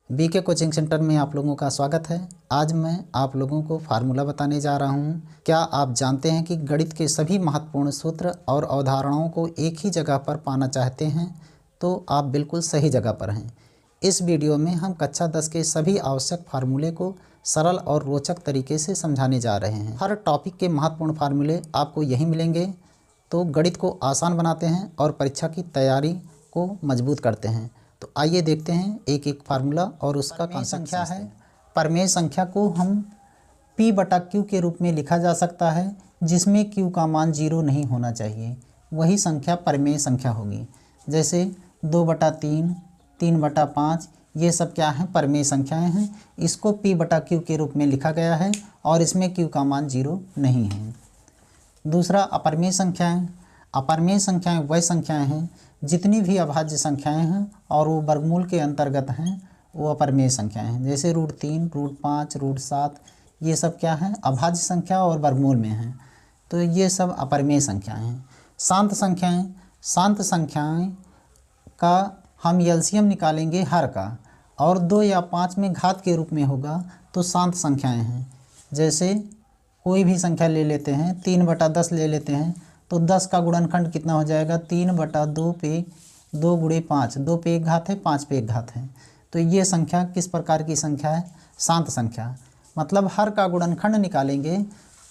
BK coaching centre में आप लोगों का स्वागत है। आज मैं आप लोगों को फार्मूला बताने जा रहा हूं। क्या आप जानते हैं कि गणित के सभी महत्वपूर्ण सूत्र और अवधारणाओं को एक ही जगह पर पाना चाहते हैं? तो आप बिल्कुल सही जगह पर हैं। इस वीडियो में हम कक्षा 10 के सभी आवश्यक फार्मूले को सरल और रोचक तरीके से समझाने जा रहे हैं। हर टॉपिक के महत्वपूर्ण फार्मूले आपको यहीं मिलेंगे, तो गणित को आसान बनाते हैं और परीक्षा की तैयारी को मजबूत करते हैं। तो आइए देखते हैं एक एक फार्मूला और उसका कॉन्सेप्ट संख्या है। परमेय संख्या को हम P बटा Q के रूप में लिखा जा सकता है, जिसमें Q का मान 0 नहीं होना चाहिए। वही संख्या परमेय संख्या होगी। जैसे 2/3, 3/5 ये सब क्या हैं? परमेय संख्याएं हैं। इसको P बटा Q के रूप में लिखा गया है और इसमें Q का मान 0 नहीं है। दूसरा, अपरमेय संख्याएं। अपरमेय संख्याएं वह संख्याएं हैं जितनी भी अभाज्य संख्याएं हैं और वो वर्गमूल के अंतर्गत हैं, वो अपरमेय संख्याएं हैं। जैसे √3, √5, √7 ये सब क्या हैं? अभाज्य संख्या और वर्गमूल में हैं, तो ये सब अपरमेय संख्याएं हैं। शांत संख्याएं। शांत संख्याएं का हम एलसीएम निकालेंगे हर का, और 2 या 5 में घात के रूप में होगा तो शांत संख्याएं हैं। जैसे कोई भी संख्या ले लेते हैं, 3/10 ले लेते हैं, तो 10 का गुणनखंड कितना हो जाएगा? 3/2 पे 2 × 5, 2 पे 1 घात है, 5 पे 1 घात है। तो ये संख्या किस प्रकार की संख्या है? शांत संख्या। मतलब हर का गुणनखंड निकालेंगे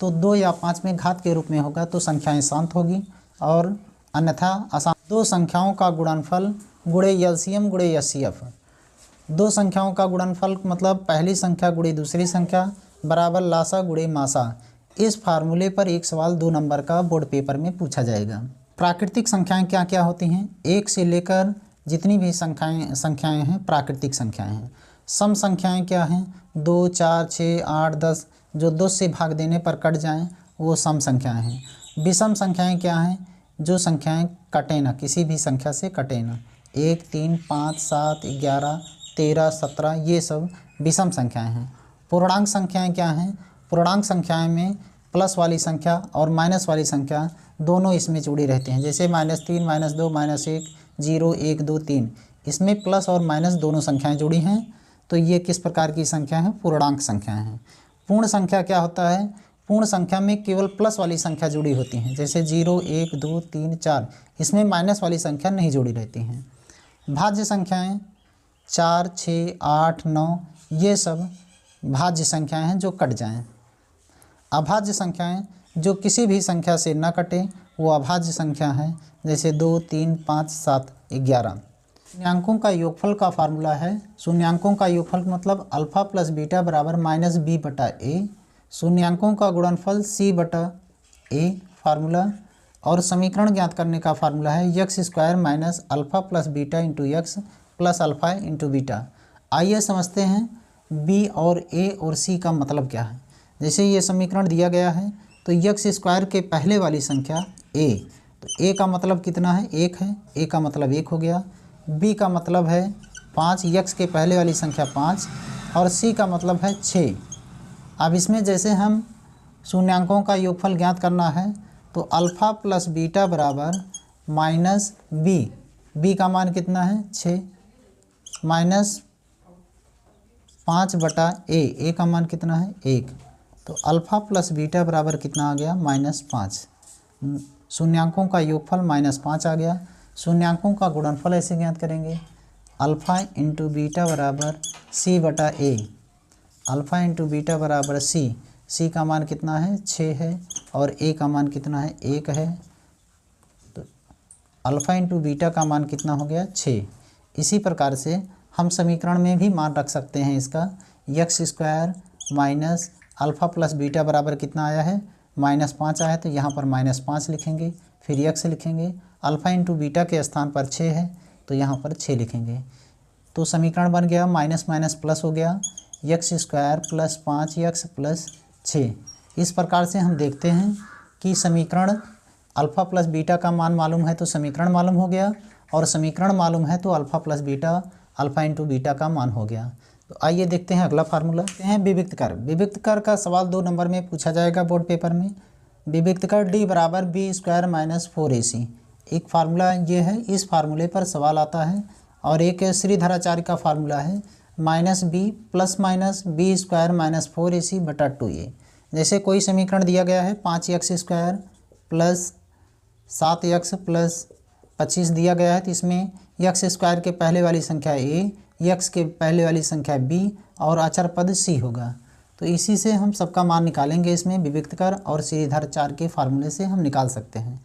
तो 2 या 5 में घात के रूप में होगा तो संख्याएं शांत होगी, और अन्यथा अशांत। दो संख्याओं का गुणनफल गुणे एलसीएम गुणे एचसीएफ। दो संख्याओं का गुणनफल मतलब पहली संख्या गुणे दूसरी संख्या बराबर लासा गुणे मासा। इस फार्मूले पर एक सवाल 2 नंबर का बोर्ड पेपर में पूछा जाएगा। प्राकृतिक संख्याएं क्या क्या होती हैं? 1 से लेकर जितनी भी संख्याएं हैं प्राकृतिक संख्याएं हैं। सम संख्याएं क्या हैं? 2, 4, 6, 8, 10 जो 2 से भाग देने पर कट जाएं वो सम संख्याएं हैं। विषम संख्याएं क्या हैं? जो संख्याएं कटे ना, किसी भी संख्या से कटे ना। 1, 3, 5, 7, 11, 13, 17 ये सब विषम संख्याएं हैं। पूर्णांक संख्याएं क्या हैं? पूर्णांक संख्याएं में प्लस वाली संख्या और माइनस वाली संख्या दोनों इसमें जुड़ी रहती हैं। जैसे -3, -2, -1, 0, 1, 2, 3 इसमें प्लस और माइनस दोनों संख्याएं जुड़ी हैं, तो ये किस प्रकार की संख्या है? पूर्णांक संख्याएं हैं। पूर्ण संख्या क्या होता है? पूर्ण संख्या में केवल प्लस वाली संख्या जुड़ी होती हैं। जैसे 0, 1, 2, 3, 4 इसमें माइनस वाली संख्या नहीं जुड़ी रहती हैं। भाज्य संख्याएँ 4, 6, 8, 9 ये सब भाज्य संख्याएं हैं जो कट जाएं। अभाज्य संख्याएं जो किसी भी संख्या से न कटे वो अभाज्य संख्या है। जैसे 2, 3, 5, 7, 11। शून्यांकों का योगफल का फार्मूला है। शून्यांकों का योगफल मतलब अल्फा प्लस बीटा बराबर -b/a। शून्यांकों का गुणनफल c/a फार्मूला। और समीकरण ज्ञात करने का फार्मूला है x² - alpha plus beta into x plus alpha into beta. आइए समझते हैं b और a और c का मतलब क्या है। जैसे ये समीकरण दिया गया है तो x² के पहले वाली संख्या a, तो a का मतलब कितना है? 1 है। a का मतलब 1 हो गया। b का मतलब है 5, x के पहले वाली संख्या 5, और c का मतलब है 6। अब इसमें जैसे हम शून्यांकों का योगफल ज्ञात करना है तो अल्फ़ा प्लस बीटा बराबर -b। b का मान कितना है? 6 माइनस 5/a। a का मान कितना है? 1। तो अल्फ़ा प्लस बीटा बराबर कितना आ गया? -5। शून्यांकों का योगफल -5 आ गया। शून्यांकों का गुणनफल ऐसे ज्ञात करेंगे, अल्फ़ा इंटू बीटा बराबर c/a। अल्फ़ा इंटू बीटा बराबर c। c का मान कितना है? 6 है, और a का मान कितना है? 1 है। तो अल्फ़ा इंटू बीटा का मान कितना हो गया? 6। इसी प्रकार से हम समीकरण में भी मान रख सकते हैं इसका। x² - अल्फ़ा प्लस बीटा बराबर कितना आया है? -5 आया है, तो यहाँ पर -5 लिखेंगे, फिर x लिखेंगे। अल्फ़ा इंटू बीटा के स्थान पर 6 है तो यहाँ पर 6 लिखेंगे। तो समीकरण बन गया माइनस माइनस प्लस हो गया, x² + 5x + 6। इस प्रकार से हम देखते हैं कि समीकरण अल्फ़ा प्लस बीटा का मान मालूम है तो समीकरण मालूम हो गया, और समीकरण मालूम है तो alpha plus beta alpha into beta का मान हो गया। तो आइए देखते हैं अगला फार्मूला। देखते हैं विविक्त कर। विविक्त कर का सवाल 2 नंबर में पूछा जाएगा बोर्ड पेपर में। विविक्त कर d बराबर b² - 4ac। एक फार्मूला ये है, इस फार्मूले पर सवाल आता है। और एक श्रीधराचार्य का फार्मूला है, minus B plus minus B square minus 4ac बटा 2a। जैसे कोई समीकरण दिया गया है 5x² प्लस 7x प्लस 25 दिया गया है, तो इसमें x² के पहले वाली संख्या a, x के पहले वाली संख्या b और अचर पद c होगा। तो इसी से हम सबका मान निकालेंगे, इसमें विविक्त कर और श्रीधर 4 के फार्मूले से हम निकाल सकते हैं।